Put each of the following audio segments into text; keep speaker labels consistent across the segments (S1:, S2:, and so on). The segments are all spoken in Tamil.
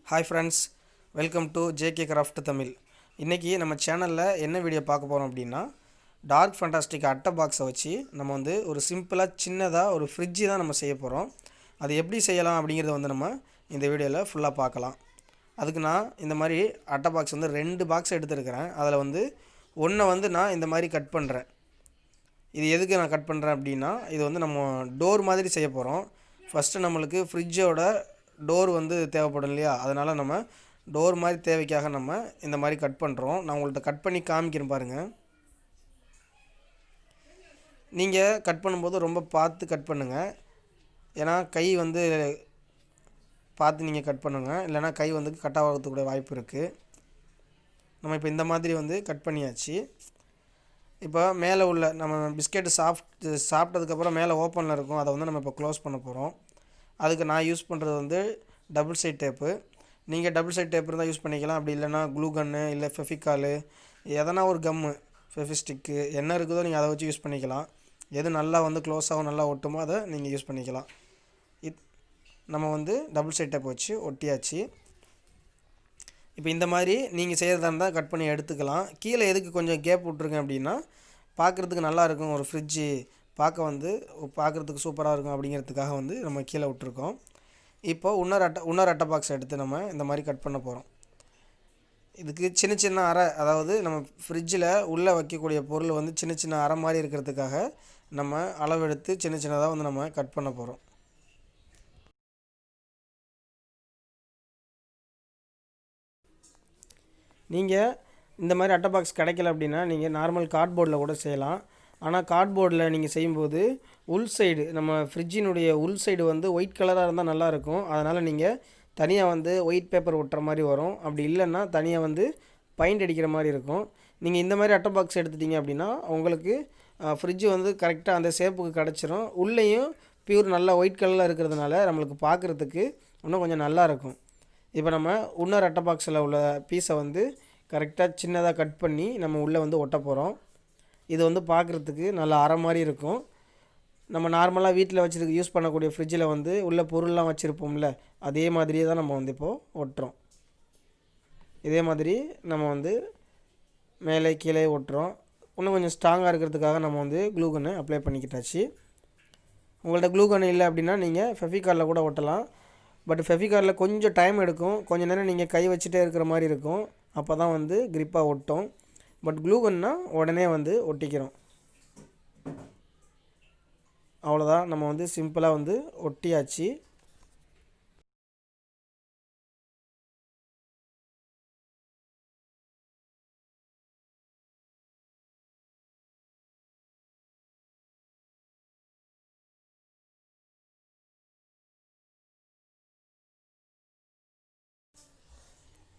S1: Hi friends, welcome to JK craft Tamil. இன்றைக்கி நம்ம சேனலில் என்ன வீடியோ பார்க்க போகிறோம் அப்படின்னா, டார்க் ஃபண்டாஸ்டிக் அட்டை பாக்ஸை வச்சு நம்ம வந்து ஒரு சிம்பிளாக சின்னதாக ஒரு ஃப்ரிட்ஜு தான் நம்ம செய்ய போகிறோம். அது எப்படி செய்யலாம் அப்படிங்கிறத வந்து நம்ம இந்த வீடியோவில் ஃபுல்லாக பார்க்கலாம். அதுக்கு நான் இந்த மாதிரி அட்டை பாக்ஸ் வந்து 2 பாக்ஸ் எடுத்துருக்கிறேன். அதில் வந்து ஒன்றை வந்து நான் இந்த மாதிரி கட் பண்ணுறேன். இது எதுக்கு நான் கட் பண்ணுறேன் அப்படின்னா, இது வந்து நம்ம டோர் மாதிரி செய்ய போகிறோம். ஃபஸ்ட்டு நம்மளுக்கு ஃப்ரிட்ஜோட டோர் வந்து தேவைப்படும் இல்லையா, அதனால் நம்ம டோர் மாதிரி தேவைக்காக நம்ம இந்த மாதிரி கட் பண்ணுறோம். நான் உங்கள்கிட்ட கட் பண்ணி காமிக்கிறேன் பாருங்கள். நீங்கள் கட் பண்ணும்போது ரொம்ப பார்த்து கட் பண்ணுங்கள். ஏன்னா கை வந்து பார்த்து நீங்கள் கட் பண்ணுங்கள், இல்லைனா கை வந்து கட் ஆகிறதுக்கூட வாய்ப்பு இருக்குது. நம்ம இப்போ இந்த மாதிரி வந்து கட் பண்ணியாச்சு. இப்போ மேலே உள்ள நம்ம பிஸ்கெட்டு சாப்பிட்டதுக்கப்புறம் மேலே ஓப்பனில் இருக்கும், அதை வந்து நம்ம இப்போ க்ளோஸ் பண்ண போகிறோம். அதுக்கு நான் யூஸ் பண்ணுறது வந்து டபுள் சைட் டேப்பு. நீங்கள் டபுள் சைட் டேப் இருந்தால் யூஸ் பண்ணிக்கலாம். அப்படி இல்லைனா க்ளூ கன்னு, இல்லை ஃபெஃபிகாலு, எதனா ஒரு கம்மு, ஃபெஃபிஸ்டிக்கு என்ன இருக்குதோ நீங்கள் அதை வச்சு யூஸ் பண்ணிக்கலாம். எது நல்லா வந்து க்ளோஸாகவும் நல்லா ஒட்டுமோ அதை நீங்கள் யூஸ் பண்ணிக்கலாம். நம்ம வந்து டபுள் சைட் டேப் வச்சு ஒட்டியாச்சு. இப்போ இந்த மாதிரி நீங்கள் செய்கிறதா இருந்தால் கட் பண்ணி எடுத்துக்கலாம். கீழே எதுக்கு கொஞ்சம் கேப் விட்ருங்க அப்படின்னா, பார்க்குறதுக்கு நல்லாயிருக்கும். ஒரு ஃப்ரிட்ஜு பார்க்குறதுக்கு சூப்பராக இருக்கும் அப்படிங்கிறதுக்காக வந்து நம்ம கீழே விட்ருக்கோம். இப்போது இன்னொரு அட்டை பாக்ஸ் எடுத்து நம்ம இந்த மாதிரி கட் பண்ண போகிறோம். இதுக்கு சின்ன சின்ன அறை, அதாவது நம்ம ஃப்ரிட்ஜில் உள்ளே வைக்கக்கூடிய பொருள் வந்து சின்ன சின்ன அறை மாதிரி இருக்கிறதுக்காக நம்ம அளவெடுத்து சின்ன சின்னதாக வந்து நம்ம கட் பண்ண போகிறோம். நீங்கள் இந்த மாதிரி அட்டை பாக்ஸ் கிடைக்கல அப்படின்னா நீங்கள் நார்மல் கார்ட்போர்டில் கூட செய்யலாம். ஆனால் கார்ட்போர்டில் நீங்கள் செய்யும்போது உள் சைடு, நம்ம ஃப்ரிட்ஜினுடைய உள் சைடு வந்து ஒயிட் கலராக இருந்தால் நல்லாயிருக்கும். அதனால் நீங்கள் தனியாக வந்து ஒயிட் பேப்பர் ஒட்டுற மாதிரி வரும். அப்படி இல்லைன்னா தனியாக வந்து பெயிண்ட் அடிக்கிற மாதிரி இருக்கும். நீங்கள் இந்த மாதிரி அட்டை பாக்ஸ் எடுத்துட்டிங்க அப்படின்னா உங்களுக்கு ஃப்ரிட்ஜு வந்து கரெக்டாக அந்த ஷேப்புக்கு கிடச்சிரும். உள்ளேயும் பியூர் நல்லா ஒயிட் கலரில் இருக்கிறதுனால நம்மளுக்கு பார்க்குறதுக்கு இன்னும் கொஞ்சம் நல்லாயிருக்கும். இப்போ நம்ம இன்னொரு அட்டை பாக்ஸில் உள்ள பீஸை வந்து கரெக்டாக சின்னதாக கட் பண்ணி நம்ம உள்ளே வந்து ஒட்ட போகிறோம். இது வந்து பார்க்குறதுக்கு நல்லா அரை மாதிரி இருக்கும். நம்ம நார்மலாக வீட்டில் யூஸ் பண்ணக்கூடிய ஃப்ரிட்ஜில் வந்து உள்ள பொருள்லாம் வச்சுருப்போம்ல, அதே மாதிரியே தான் நம்ம வந்து இப்போது ஒட்டுறோம். இதே மாதிரி நம்ம வந்து மேலே கீழே ஒட்டுறோம். இன்னும் கொஞ்சம் ஸ்ட்ராங்காக இருக்கிறதுக்காக நம்ம வந்து க்ளூ கன்னு அப்ளை பண்ணிக்கிட்டாச்சு. உங்கள்கிட்ட க்ளூ கன்னு இல்லை அப்படின்னா நீங்கள் ஃபெஃபிகாலில் கூட ஒட்டலாம். பட் ஃபெஃபிகாலில் கொஞ்சம் டைம் எடுக்கும். கொஞ்சம் நேரம் நீங்கள் கை வச்சுட்டே இருக்கிற மாதிரி இருக்கும். அப்போ தான் வந்து க்ரிப்பாக ஒட்டும். பட் க்ளூ கன்னா உடனே வந்து ஒட்டிக்கிறோம். அவ்வளோதான், நம்ம வந்து சிம்பிளாக வந்து ஒட்டியாச்சு.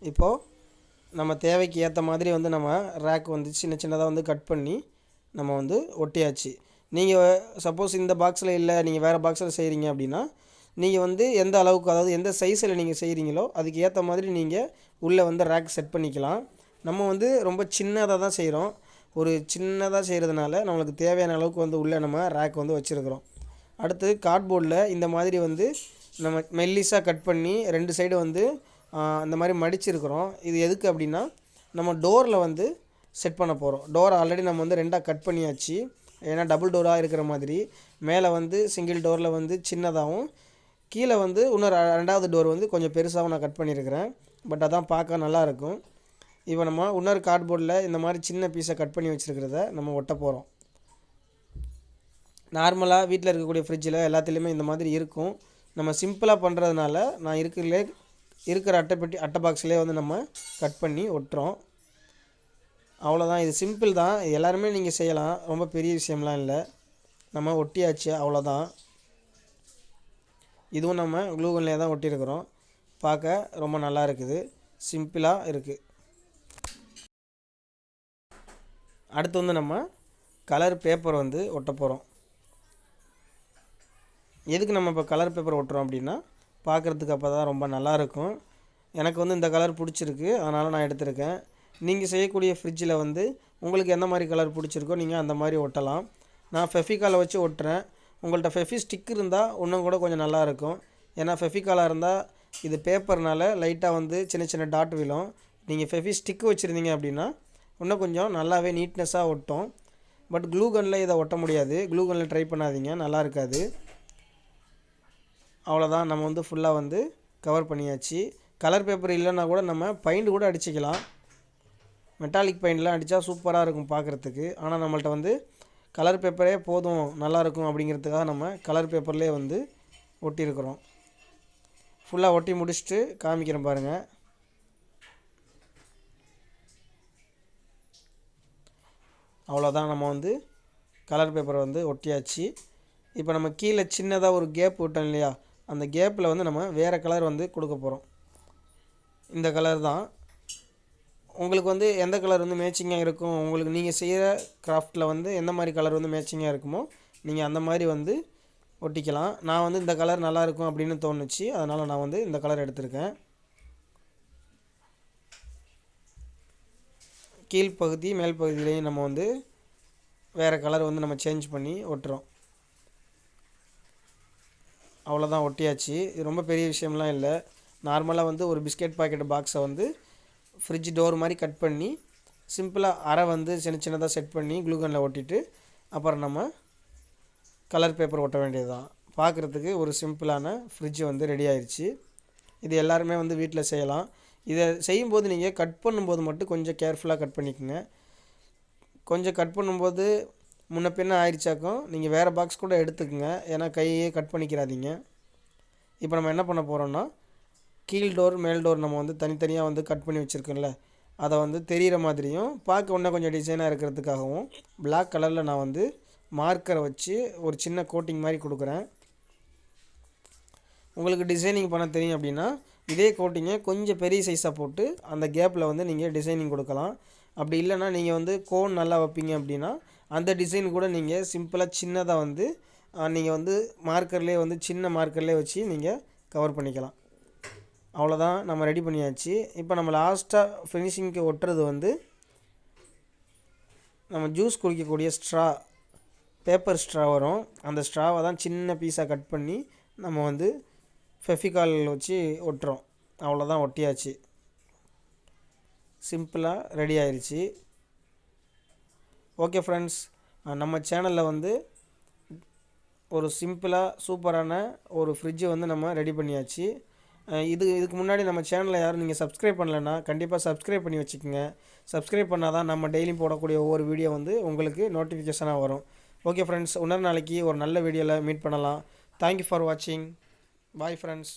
S1: இப்போது நம்ம தேவைக்கு ஏற்ற மாதிரி வந்து நம்ம ரேக் வந்து சின்ன சின்னதாக வந்து கட் பண்ணி நம்ம வந்து ஒட்டியாச்சு. நீங்கள் சப்போஸ் இந்த பாக்ஸில் இல்லை, நீங்கள் வேறு பாக்ஸில் செய்கிறீங்க அப்படின்னா நீங்கள் வந்து எந்த அளவுக்கு, அதாவது எந்த சைஸில் நீங்கள் செய்கிறீங்களோ அதுக்கு ஏற்ற மாதிரி நீங்கள் உள்ளே வந்து ரேக் செட் பண்ணிக்கலாம். நம்ம வந்து ரொம்ப சின்னதாக தான் செய்கிறோம். ஒரு சின்னதாக செய்கிறதுனால நம்மளுக்கு தேவையான அளவுக்கு வந்து உள்ளே நம்ம ரேக் வந்து வச்சுருக்கிறோம். அடுத்து கார்ட்போர்டில் இந்த மாதிரி வந்து நம்ம மெல்லிஸாக கட் பண்ணி 2 சைடு வந்து அந்த மாதிரி மடிச்சிருக்கிறோம். இது எதுக்கு அப்படின்னா நம்ம டோரில் வந்து செட் பண்ண போகிறோம். டோர் ஆல்ரெடி நம்ம வந்து 2ஆக கட் பண்ணியாச்சு. ஏன்னா டபுள் டோராக இருக்கிற மாதிரி மேலே வந்து சிங்கிள் டோரில் வந்து சின்னதாகவும், கீழே வந்து இன்னொரு 2வது டோர் வந்து கொஞ்சம் பெருசாகவும் நான் கட் பண்ணியிருக்கிறேன். பட் அதான் பார்க்க நல்லாயிருக்கும். இப்போ நம்ம இன்னொரு கார்ட்போர்டில் இந்த மாதிரி சின்ன பீஸை கட் பண்ணி வச்சுருக்கிறத நம்ம ஒட்ட போகிறோம். நார்மலாக வீட்டில் இருக்கக்கூடிய ஃப்ரிட்ஜில் எல்லாத்துலேயுமே இந்த மாதிரி இருக்கும். நம்ம சிம்பிளாக பண்ணுறதுனால நான் இருக்கிற அட்டை பாக்ஸ்லேயே வந்து நம்ம கட் பண்ணி ஒட்டுறோம். அவ்வளோதான், இது சிம்பிள் தான். எல்லாருமே நீங்கள் செய்யலாம், ரொம்ப பெரிய விஷயம்லாம் இல்லை. நம்ம ஒட்டியாச்சு, அவ்வளோதான். இதுவும் நம்ம க்ளூ கன்லேயே தான் ஒட்டியிருக்கிறோம். பார்க்க ரொம்ப நல்லா இருக்குது, சிம்பிளாக இருக்குது. அடுத்து வந்து நம்ம கலர் பேப்பர் வந்து ஒட்ட போகிறோம். எதுக்கு நம்ம இப்போ கலர் பேப்பர் ஒட்டுறோம் அப்படின்னா, பார்க்குறதுக்கு அப்போ தான் ரொம்ப நல்லாயிருக்கும். எனக்கு வந்து இந்த கலர் பிடிச்சிருக்கு, அதனால் நான் எடுத்திருக்கேன். நீங்கள் செய்யக்கூடிய ஃப்ரிட்ஜில் வந்து உங்களுக்கு எந்த மாதிரி கலர் பிடிச்சிருக்கோ நீங்கள் அந்த மாதிரி ஒட்டலாம். நான் ஃபெஃபிகாலை வச்சு ஒட்டுறேன். உங்கள்கிட்ட ஃபெஃபி ஸ்டிக் இருந்தால் இன்னும் கூட கொஞ்சம் நல்லாயிருக்கும். ஏன்னா ஃபெஃபிகாலாக இருந்தால் இது பேப்பர்னால் லைட்டாக வந்து சின்ன சின்ன டாட் விழும். நீங்கள் ஃபெவி ஸ்டிக்கு வச்சுருந்தீங்க அப்படின்னா இன்னும் கொஞ்சம் நல்லாவே நீட்னஸாக ஒட்டும். பட் க்ளூ கன்னில் இதை ஒட்ட முடியாது. க்ளூ கன்னில் ட்ரை பண்ணாதீங்க, நல்லா இருக்காது. அவ்வளோதான், நம்ம வந்து ஃபுல்லாக வந்து கவர் பண்ணியாச்சு. கலர் பேப்பர் இல்லைன்னா கூட நம்ம பெயிண்ட் கூட அடிச்சிக்கலாம். மெட்டாலிக் பெயிண்ட்லாம் அடித்தா சூப்பராக இருக்கும் பார்க்குறதுக்கு. ஆனால் நம்மள்ட்ட வந்து கலர் பேப்பரே போதும் நல்லாயிருக்கும் அப்படிங்கிறதுக்காக நம்ம கலர் பேப்பர்லேயே வந்து ஒட்டியிருக்கிறோம். ஃபுல்லாக ஒட்டி முடிச்சுட்டு காமிக்கிறேன் பாருங்கள். அவ்வளோதான், நம்ம வந்து கலர் பேப்பரை வந்து ஒட்டியாச்சு. இப்போ நம்ம கீழே சின்னதாக ஒரு கேப் விட்டோம் இல்லையா, அந்த கேப்பில் வந்து நம்ம வேறு கலர் வந்து கொடுக்க போகிறோம். இந்த கலர் தான். உங்களுக்கு வந்து எந்த கலர் வந்து மேட்சிங்காக இருக்கும், உங்களுக்கு நீங்கள் செய்கிற கிராஃப்டில் வந்து எந்த மாதிரி கலர் வந்து மேட்சிங்காக இருக்குமோ நீங்கள் அந்த மாதிரி வந்து ஒட்டிக்கலாம். நான் வந்து இந்த கலர் நல்லாயிருக்கும் அப்படின்னு தோணுச்சு, அதனால் நான் வந்து இந்த கலர் எடுத்திருக்கேன். கீழ்ப்பகுதி மேல் பகுதியிலையும் நம்ம வந்து வேறு கலர் வந்து நம்ம சேஞ்ச் பண்ணி ஒட்டுறோம். அவ்வளோதான், ஒட்டியாச்சு. இது ரொம்ப பெரிய விஷயம்லாம் இல்லை. நார்மலாக வந்து ஒரு பிஸ்கெட் பாக்கெட் பாக்ஸை வந்து ஃப்ரிட்ஜ் டோர் மாதிரி கட் பண்ணி சிம்பிளாக அரை வந்து சின்ன சின்னதாக செட் பண்ணி க்ளூகனில் ஒட்டிட்டு அப்புறம் நம்ம கலர் பேப்பர் ஒட்ட வேண்டியது தான். பார்க்குறதுக்கு ஒரு சிம்பிளான ஃப்ரிட்ஜ் வந்து ரெடி ஆயிடுச்சு. இது எல்லாருமே வந்து வீட்டில் செய்யலாம். இதை செய்யும்போது நீங்கள் கட் பண்ணும்போது மட்டும் கொஞ்சம் கேர்ஃபுல்லாக கட் பண்ணிக்கோங்க. கொஞ்சம் கட் பண்ணும்போது முன்ன பின்ன ஆயிடுச்சாக்கும் நீங்கள் வேறு பாக்ஸ் கூட எடுத்துக்கோங்க, ஏன்னா கையே கட் பண்ணிக்கிறாதீங்க. இப்போ நம்ம என்ன பண்ண போகிறோம்னா, கீழ் டோர் மேல் டோர் நம்ம வந்து தனித்தனியாக வந்து கட் பண்ணி வச்சுருக்கோம்ல, அதை வந்து தெரிகிற மாதிரியும் பார்க்க இன்னும் கொஞ்சம் டிசைனாக இருக்கிறதுக்காகவும் பிளாக் கலரில் நான் வந்து மார்க்கரை வச்சு ஒரு சின்ன கோட்டிங் மாதிரி கொடுக்குறேன். உங்களுக்கு டிசைனிங் பண்ண தெரியும் அப்படின்னா இதே கோட்டிங்கை கொஞ்சம் பெரிய சைஸாக போட்டு அந்த கேப்பில் வந்து நீங்கள் டிசைனிங் கொடுக்கலாம். அப்படி இல்லைன்னா நீங்கள் வந்து கோன் நல்லா வைப்பீங்க அப்படின்னா அந்த டிசைன் கூட நீங்கள் சிம்பிளாக சின்னதாக வந்து நீங்கள் வந்து மார்க்கர்லேயே வந்து சின்ன மார்க்கர்லேயே வச்சு நீங்கள் கவர் பண்ணிக்கலாம். அவ்வளோதான், நம்ம ரெடி பண்ணியாச்சு. இப்போ நம்ம லாஸ்ட்டாக ஃபினிஷிங்க்கு ஒட்டுறது வந்து நம்ம ஜூஸ் குடிக்கக்கூடிய ஸ்ட்ரா, பேப்பர் ஸ்ட்ரா வரும். அந்த ஸ்ட்ராவை தான் சின்ன பீஸாக கட் பண்ணி நம்ம வந்து ஃபெஃபிகால் வச்சு ஒட்டுறோம். அவ்வளோதான், ஒட்டியாச்சு. சிம்பிளாக ரெடி ஆயிடுச்சு. ஓகே ஃப்ரெண்ட்ஸ், நம்ம சேனலில் வந்து ஒரு சிம்பிளாக சூப்பரான ஒரு ஃப்ரிட்ஜை வந்து நம்ம ரெடி பண்ணியாச்சு. இதுக்கு முன்னாடி நம்ம சேனலில் யாரும் நீங்கள் சப்ஸ்கிரைப் பண்ணலைன்னா கண்டிப்பாக சப்ஸ்கிரைப் பண்ணி வச்சுக்கோங்க. சப்ஸ்கிரைப் பண்ணால் தான் நம்ம டெய்லியும் போடக்கூடிய ஒவ்வொரு வீடியோ வந்து உங்களுக்கு நோட்டிஃபிகேஷனாக வரும். ஓகே ஃப்ரெண்ட்ஸ், இன்னொரு நாளைக்கு ஒரு நல்ல வீடியோவில் மீட் பண்ணலாம். தேங்க்யூ ஃபார் வாட்சிங். Bye friends.